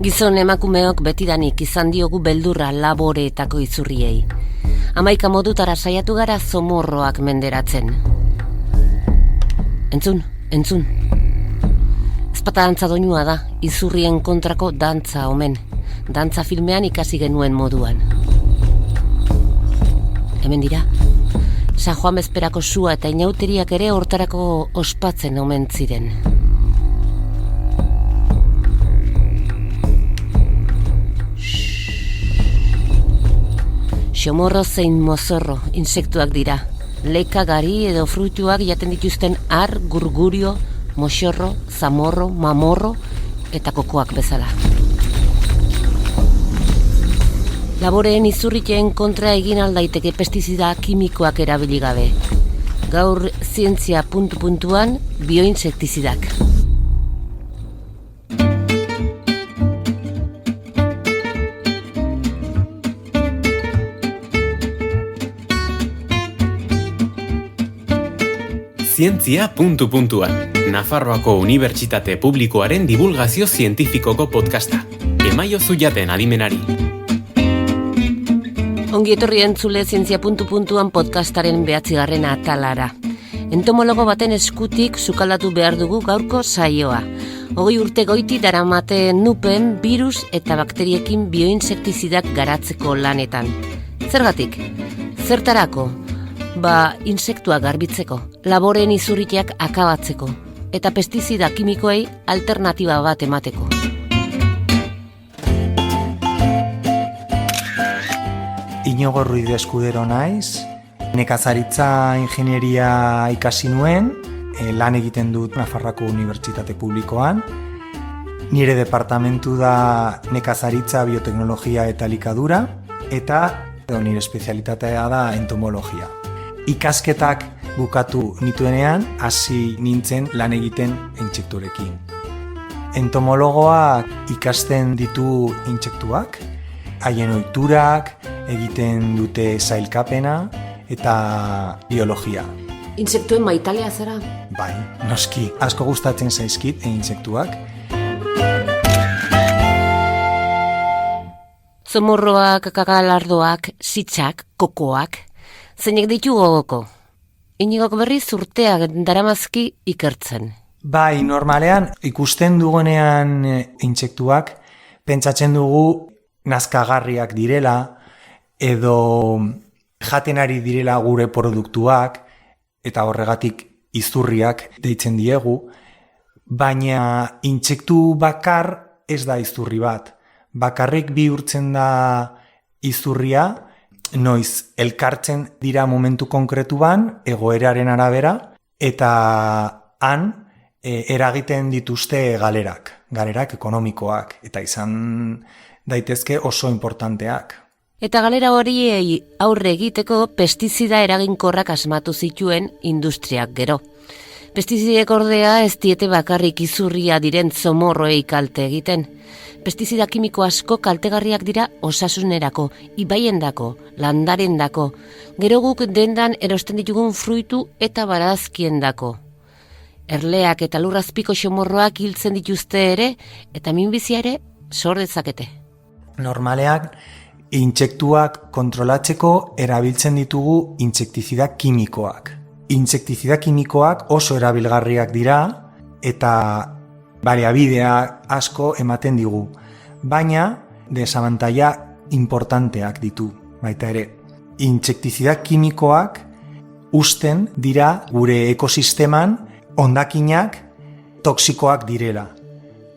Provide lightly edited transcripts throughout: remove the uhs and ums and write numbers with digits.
Gizon emakumeok betidanik izan diogu beldurra laboreetako izurriei. 11 modutara saiatu gara zomorroak menderatzen. Entzun. Ezpata dantza doinua da, izurrien kontrako dantza omen. Dantza filmean ikasi genuen moduan. Hemen dira. San Juan bezperako sua eta inauteriak ere hortarako ospatzen omen ziren. Xomorro zein mozorro insektuak dira. Leka, gari edo fruituak jaten dituzten ar, gurgurio, moxorro, zamorro, mamorro eta kokoak bezala. Laboreen izurriteen kontra egin aldaiteke pestizida kimikoak erabili gabe. Gaur zientzia puntu-puntuan bioinsektizidak. Zientzia puntu-puntuan, Nafarroako Unibertsitate Publikoaren divulgazio zientifikoko podcasta. Emaiozu jaten adimenari. Ongi etorri entzule Zientzia puntu-puntuan podcastaren 9. atalara. Entomologo baten eskutik sukaldatu behar dugu gaurko saioa. 20 urte goiti daramate nupen, virus eta bakteriekin bioinsektizidak garatzeko lanetan. Zergatik? Zertarako? Insektuak garbitzeko, laboreen izurriteak akabatzeko, eta pestizida kimikoei alternatiba bat emateko. Inigo Ruiz Eskudero naiz, nekazaritza ingenieria ikasi nuen, lan egiten dut Nafarroako Unibertsitate Publikoan. Nire departamentu da nekazaritza, bioteknologia eta elikadura, eta nire espezialitatea da entomologia. Ikasketak bukatu nituenean, hasi nintzen lan egiten intsekturekin. Entomologoak ikasten ditu intsektuak, haien ohiturak, egiten dute sailkapena eta biologia. Intsektuen maitalea zara? Bai, noski, asko gustatzen zaizkit intsektuak. Zomorroak, kakalardoak, sitzak, kokoak, zeinek ditu gogoko. Inigok berriz urteak daramazki ikertzen. Bai, normalean ikusten dugunean intsektuak, pentsatzen dugu nazkagarriak direla, edo jaten ari direla gure produktuak, eta horregatik izurriak deitzen diegu, baina intsektu bakar ez da izurri bat. Bakarrik bihurtzen da izurria, noiz elkartzen dira momentu konkretuan, egoeraren arabera, eta han eragiten dituzte galerak ekonomikoak, eta izan daitezke oso importanteak. Eta galera horiei aurre egiteko pestizida eraginkorrak asmatu zituen industriak gero. Pestizidek ordea ez diete bakarrik izurria diren zomorroei kalte egiten. Pestizida kimiko asko kaltegarriak dira osasunerako, ibaiendako, landarendako, gero guk dendan erosten ditugun fruitu eta barazkiendako. Erleak eta lurrazpiko xomorroak hiltzen dituzte ere, eta minbizia ere sor dezakete. Normalean, intsektuak kontrolatzeko erabiltzen ditugu intsektizida kimikoak. Intsektizida kimikoak oso erabilgarriak dira eta baliabidea asko ematen digu, baina desabantaila importanteak ditu, baita ere. Intsektizida kimikoak uzten dira gure ekosisteman hondakinak toksikoak direla,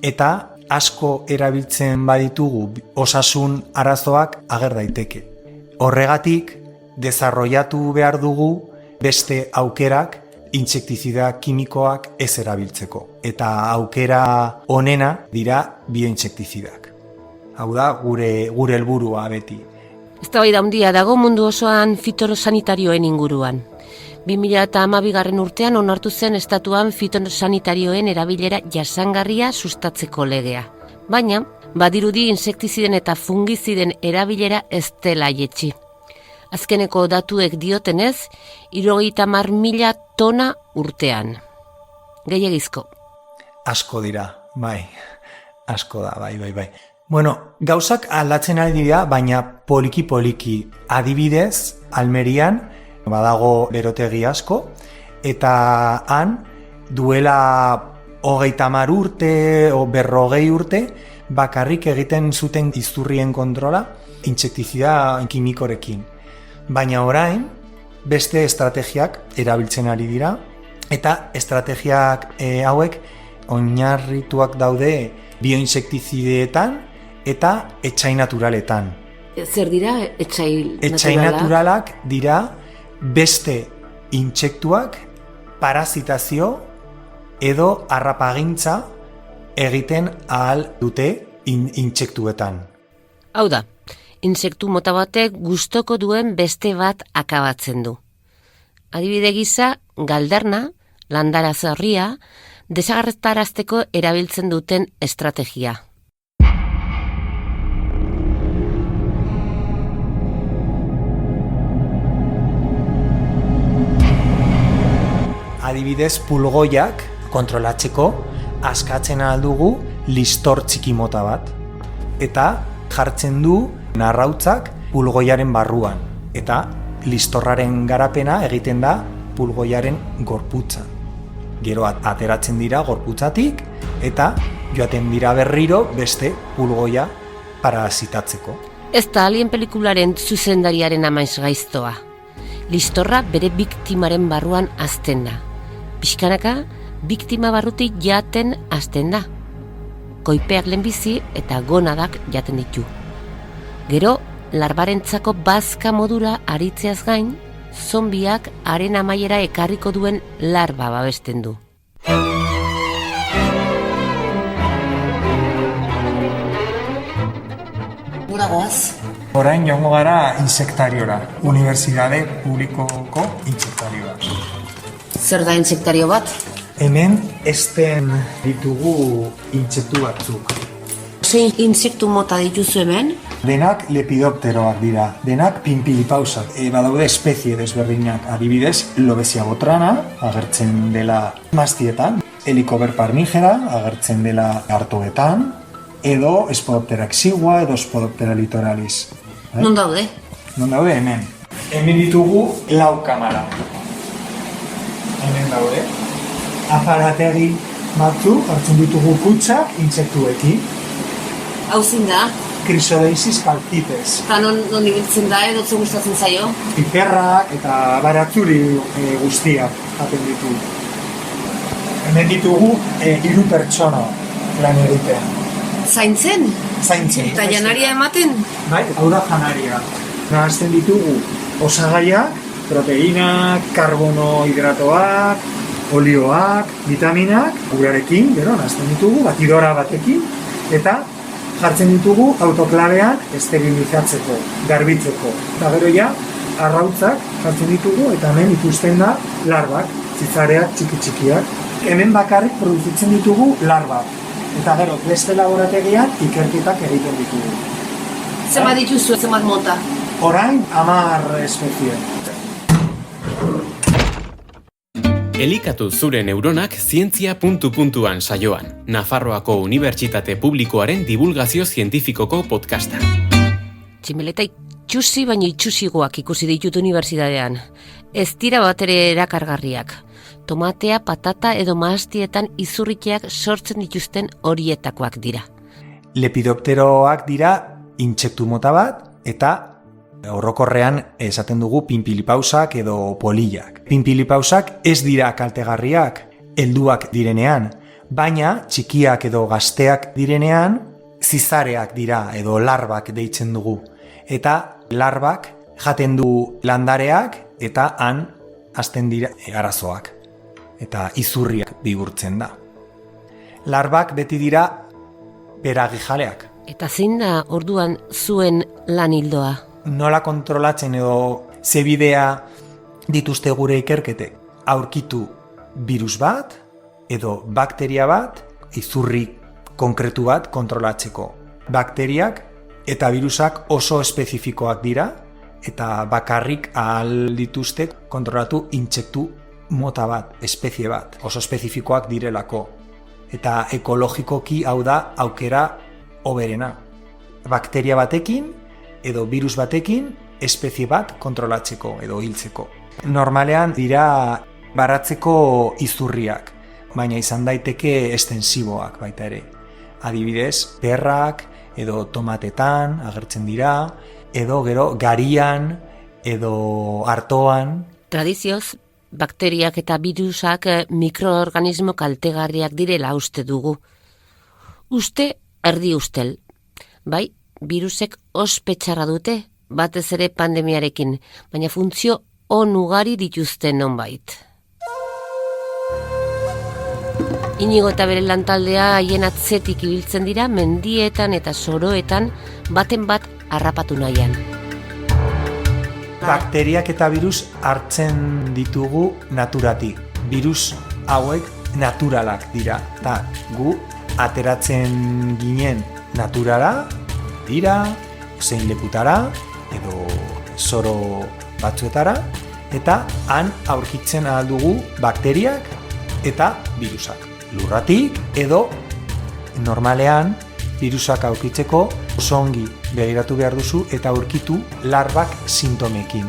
eta asko erabiltzen baditugu osasun arazoak ager daiteke. Horregatik, desarrollatu behar dugu beste aukerak intsektizida kimikoak ez erabiltzeko. Eta aukera onena dira biointsektizidak. Hau da, gure helburua beti. Eztabaida handia dago mundu osoan fitosanitarioen inguruan. 2012 urtean onartu zen estatuan fitosanitarioen erabilera jasangarria sustatzeko legea. Baina, badirudi insektiziden eta fungiziden erabilera ez dela jetxi. Azkeneko datuek diotenez, 70.000 tona urtean. Gehiagizko. Asko dira, bai. Asko da, bai. Bueno, gauzak aldatzen ari dira, baina poliki-poliki. Adibidez, Almerian badago berotegi asko, eta han duela 30 urte o 40 urte bakarrik egiten zuten izurrien kontrola intsektizida kimikorekin. Baina orain beste estrategiak erabiltzen ari dira, eta estrategiak hauek oinarrituak daude bioinsektizideetan eta etxai naturaletan. Zer dira etxai naturalak? Etxai naturalak dira beste intsektuak parazitazio edo harrapagintza egiten ahal dute intsektuetan. Hau da, intsektu mota batek gustoko duen beste bat akabatzen du. Adibide gisa, galderna, landara zorria, desagertarazteko erabiltzen duten estrategia. Adibidez, pulgoiak kontrolatzeko askatzen ahal dugu listor txiki mota bat, eta jartzen du narrautzak pulgoiaren barruan, eta listorraren garapena egiten da pulgoiaren gorputzan. Gero ateratzen dira gorputzatik eta joaten dira berriro beste pulgoia parasitatzeko. Ez da Alien pelikularen zuzendariaren amaiz gaiztoa. Listorra bere biktimaren barruan hazten da. Pixkanaka, biktima barrutik jaten hasten da. Koipeak lehenbizi eta gonadak jaten ditu. Gero, larbarentzako bazka modura aritzeaz gain, zombiak haren amaiera ekarriko duen larba babesten du. Gura goaz? Orain joango gara insektariora, Unibertsitate Publikoko insektarioa. Zer da insektario bat? Hemen ezten ditugu intsektu batzuk. Zein insektu mota dituzu hemen? Denak lepidopteroak dira, denak pinpilipausak. Badaude espezie desberdinak, adibidez, Lobesia botrana, agertzen dela maztietan, Helicobert parmigera, agertzen dela artoetan, edo Spodoptera exigua, edo Spodoptera litoralis. Non daude? Non daude hemen. Hemen ditugu 4 kamara. Hemen daude. Aparategi batzu hartzen ditugu kutsak intsektuekin. Hau zin da? Chrysoleisis calcites. Eta non ibiltzen da edo ze gustatzen zaio? Piperrak eta baratzuri guztiak jaten ditu. Hemen ditugu 3 pertsona lan egitean. Zaintzen? Zaintzen. Eta janaria ematen? Bai, hau da janaria. Nahazten ditugu osagaiak, proteinak, karbonohidratoak, olioak, vitaminak, urarekin, gero, nahazten ditugu, batidora batekin, eta jartzen ditugu autoklabean esterilizatzeko, garbitzeko. Eta gero ja, arrautzak jartzen ditugu, eta hemen ikusten da larbak, zitzareak txiki-txikiak. Hemen bakarrik produzitzen ditugu larbak. Eta gero, beste laborategian ikerketak egiten ditugu. Zenbat dituzu, zenbat mota? Orain, 10 espezie. Elikatu zure neuronak zientzia puntu-puntuan saioan, Nafarroako Unibertsitate Publikoaren divulgazio zientifikoko podcasta. Tximeleta itxusi baino itxusigoak ikusi ditut unibertsitatean. Ez dira batere erakargarriak. Tomatea, patata edo mahastietan izurriteak sortzen dituzten horietakoak dira. Lepidopteroak dira intsektu mota bat, eta orokorrean esaten dugu pinpilipausak edo polillak. Pinpilipausak ez dira kaltegarriak, helduak direnean, baina txikiak edo gazteak direnean, zizareak dira edo larbak deitzen dugu. Eta larbak jaten du landareak eta han hasten dira arazoak. Eta izurriak bihurtzen da. Larbak beti dira beragijaleak. Eta zein da orduan zuen lan hildoa? Nola kontrolatzen edo ze bidea dituzte gure ikerketek? Aurkitu virus bat edo bakteria bat, izurri konkretu bat kontrolatzeko. Bakteriak eta virusak oso espezifikoak dira eta bakarrik ahal dituzte kontrolatu intsektu mota bat, espezie bat, oso espezifikoak direlako. Eta ekologikoki hau da aukera hoberena. bakteria batekin edo virus batekin espezie bat kontrolatzeko edo hiltzeko. Normalean dira baratzeko izurriak, baina izan daiteke estensiboak baita ere. Adibidez, perrak edo tomatetan agertzen dira, edo gero garian edo artoan. Tradizioz, bakteriak eta virusak mikroorganismo kaltegarriak direla uste dugu. Uste erdi ustel. Bai, virusek ospetxarra dute, batez ere pandemiarekin, baina funtzio on ugari dituzte nonbait. Inigo eta bere lantaldea haien atzetik ibiltzen dira mendietan eta soroetan baten bat harrapatu nahian. Bakteriak eta virus hartzen ditugu naturatik. Virus hauek naturalak dira. Eta gu ateratzen ginen naturara, dira, zein lekutara, edo soro batzuetara, eta han aurkitzen ahal dugu bakteriak eta virusak. Lurratik edo normalean virusak aurkitzeko oso ongi begiratu behar duzu eta aurkitu larbak sintomekin.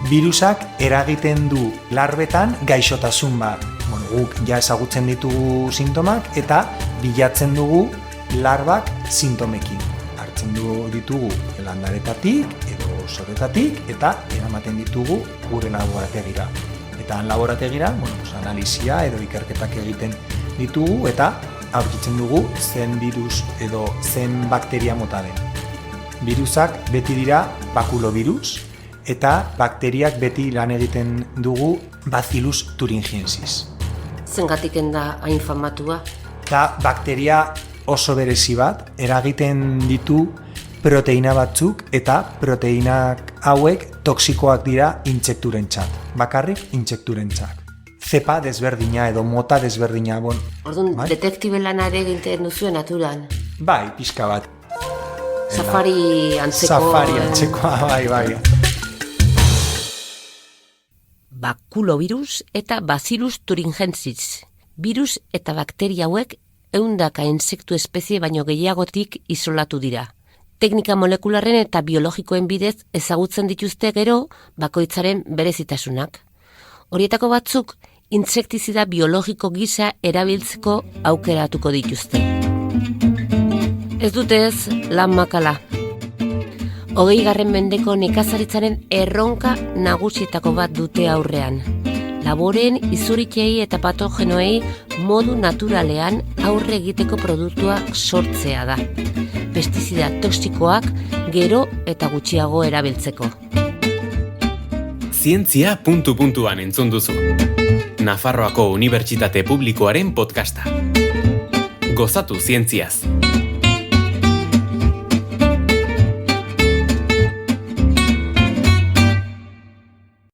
Virusak eragiten du larbetan gaixotasun bat. Guk ja ezagutzen ditugu sintomak eta bilatzen dugu larbak sintomekin. Hartzen ditugu landaretatik edo soretatik eta eramaten ditugu gure laborategira. Eta laborategira, analizia edo ikerketak egiten ditugu eta aurkitzen dugu zen virus edo zen bakteria mota den. Virusak beti dira bakulovirus eta bakteriak beti lan egiten dugu Bacillus thuringiensis. Zengatiken da hain famatua? Da bakteria oso berezi bat, eragiten ditu proteina batzuk eta proteinak hauek toksikoak dira intsekturentzat, bakarrik intsekturentzat. Zepa desberdina edo mota desberdina. Orduan, detektibe lana ere egiten duzue naturan? Bai, pixka bat. Safari antzeko... Safari antzekoa, bai. Bakulovirus eta Bacillus thuringiensis. Virus eta bakteria hauek 100 insektu espezie baino gehiagotik isolatu dira. Teknika molekularren eta biologikoen bidez ezagutzen dituzte gero bakoitzaren berezitasunak. Horietako batzuk intsektizida biologiko gisa erabiltzeko aukeratuko dituzte. Ez dute ez lan makala. 20. mendeko nekazaritzaren erronka nagusietako bat dute aurrean. Laboreen izuritei eta patogenoei modu naturalean aurre egiteko produktua sortzea da. Pestizida toxikoak gero eta gutxiago erabiltzeko. Zientzia puntu-puntuan entzun duzu. Nafarroako Unibertsitate Publikoaren podcasta. Gozatu zientziaz.